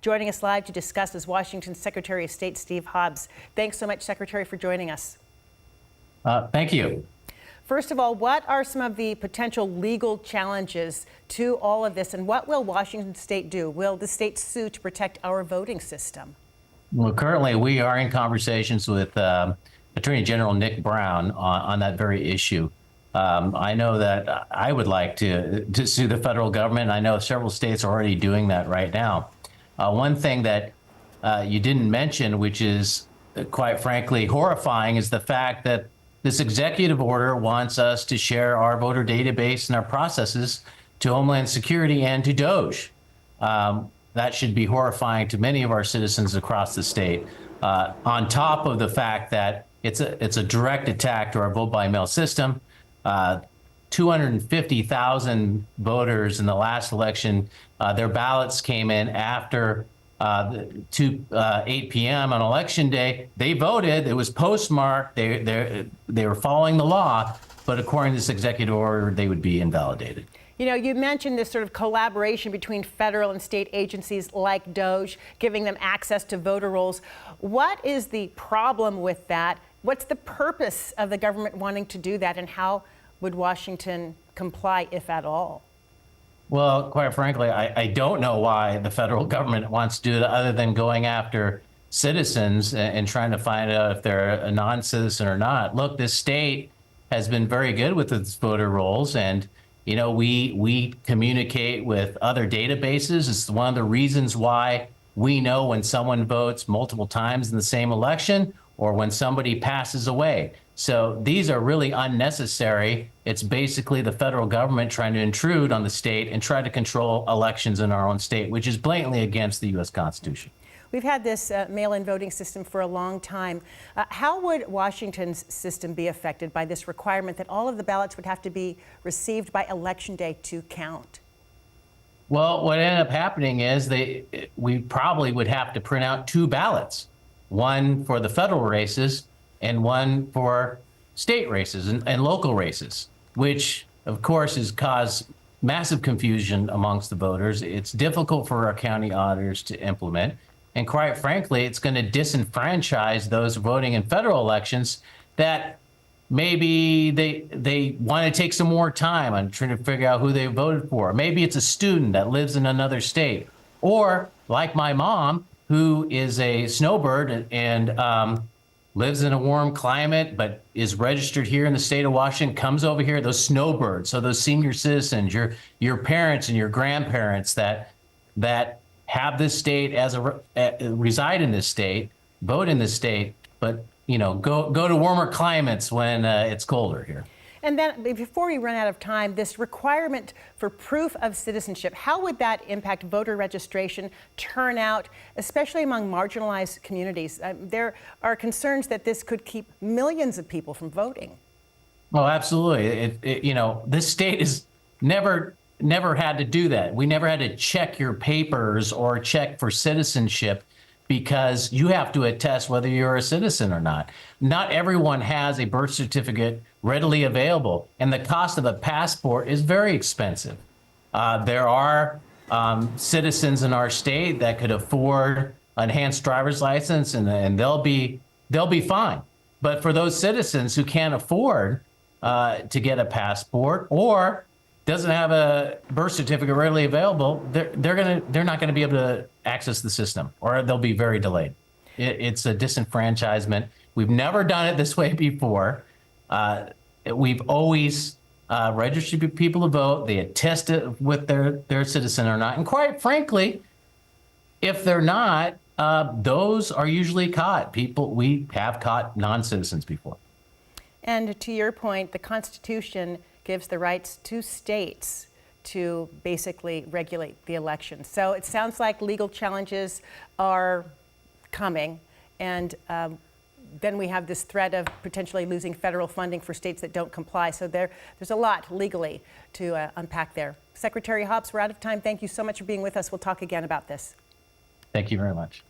Joining us live to discuss is Washington Secretary of State Steve Hobbs. Thanks so much, Secretary, for joining us. Thank you. First of all, what are some of the potential legal challenges to all of this, and what will Washington State do? Will the state sue to protect our voting system? Well, currently we are in conversations with Attorney General Nick Brown on that very issue. I know that I would like to sue the federal government. I know several states are already doing that right now. One thing that you didn't mention, which is quite frankly horrifying, is the fact that this executive order wants us to share our voter database and our processes to Homeland Security and to DOJ. That should be horrifying to many of our citizens across the state, on top of the fact that it's a direct attack to our vote-by-mail system. 250,000 voters in the last election, their ballots came in after 8 p.m. on election day. They voted. It was postmarked. They were following the law, but according to this executive order, they would be invalidated. You know, you mentioned this sort of collaboration between federal and state agencies like DOJ, giving them access to voter rolls. What is the problem with that? What's the purpose of the government wanting to do that, and how would Washington comply, if at all? Well, quite frankly, I don't know why the federal government wants to do it other than going after citizens and trying to find out if they're a non-citizen or not. Look, this state has been very good with its voter rolls, and you know, we communicate with other databases. It's one of the reasons why we know when someone votes multiple times in the same election or when somebody passes away. So these are really unnecessary. It's basically the federal government trying to intrude on the state and try to control elections in our own state, which is blatantly against the U.S. Constitution. We've had this mail-in voting system for a long time. How would Washington's system be affected by this requirement that all of the ballots would have to be received by Election Day to count? Well, what ended up happening is we probably would have to print out two ballots, one for the federal races and one for state races and local races, which of course has caused massive confusion amongst the voters. It's difficult for our county auditors to implement. And quite frankly, it's going to disenfranchise those voting in federal elections that maybe they want to take some more time on trying to figure out who they voted for. Maybe it's a student that lives in another state, or like my mom, who is a snowbird and lives in a warm climate, but is registered here in the state of Washington, comes over here, those snowbirds, so those senior citizens, your parents and your grandparents that have this state as reside in this state, vote in this state, but you know, go to warmer climates when it's colder here. And then before we run out of time, this requirement for proof of citizenship, how would that impact voter registration, turnout, especially among marginalized communities? There are concerns that this could keep millions of people from voting. Oh, absolutely. You know, this state has never had to do that. We never had to check your papers or check for citizenship because you have to attest whether you're a citizen or not. Not everyone has a birth certificate readily available, and the cost of a passport is very expensive. There are citizens in our state that could afford an enhanced driver's license, and they'll be fine. But for those citizens who can't afford to get a passport or doesn't have a birth certificate readily available, they're not gonna be able to access the system, or they'll be very delayed. It's a disenfranchisement. We've never done it this way before. We've always registered people to vote. They attest with their citizen or not. And quite frankly, if they're not, those are usually caught. We have caught non-citizens before. And to your point, the Constitution gives the rights to states to basically regulate the election. So it sounds like legal challenges are coming, and then we have this threat of potentially losing federal funding for states that don't comply. So there's a lot legally to unpack there. Secretary Hobbs, we're out of time. Thank you so much for being with us. We'll talk again about this. Thank you very much.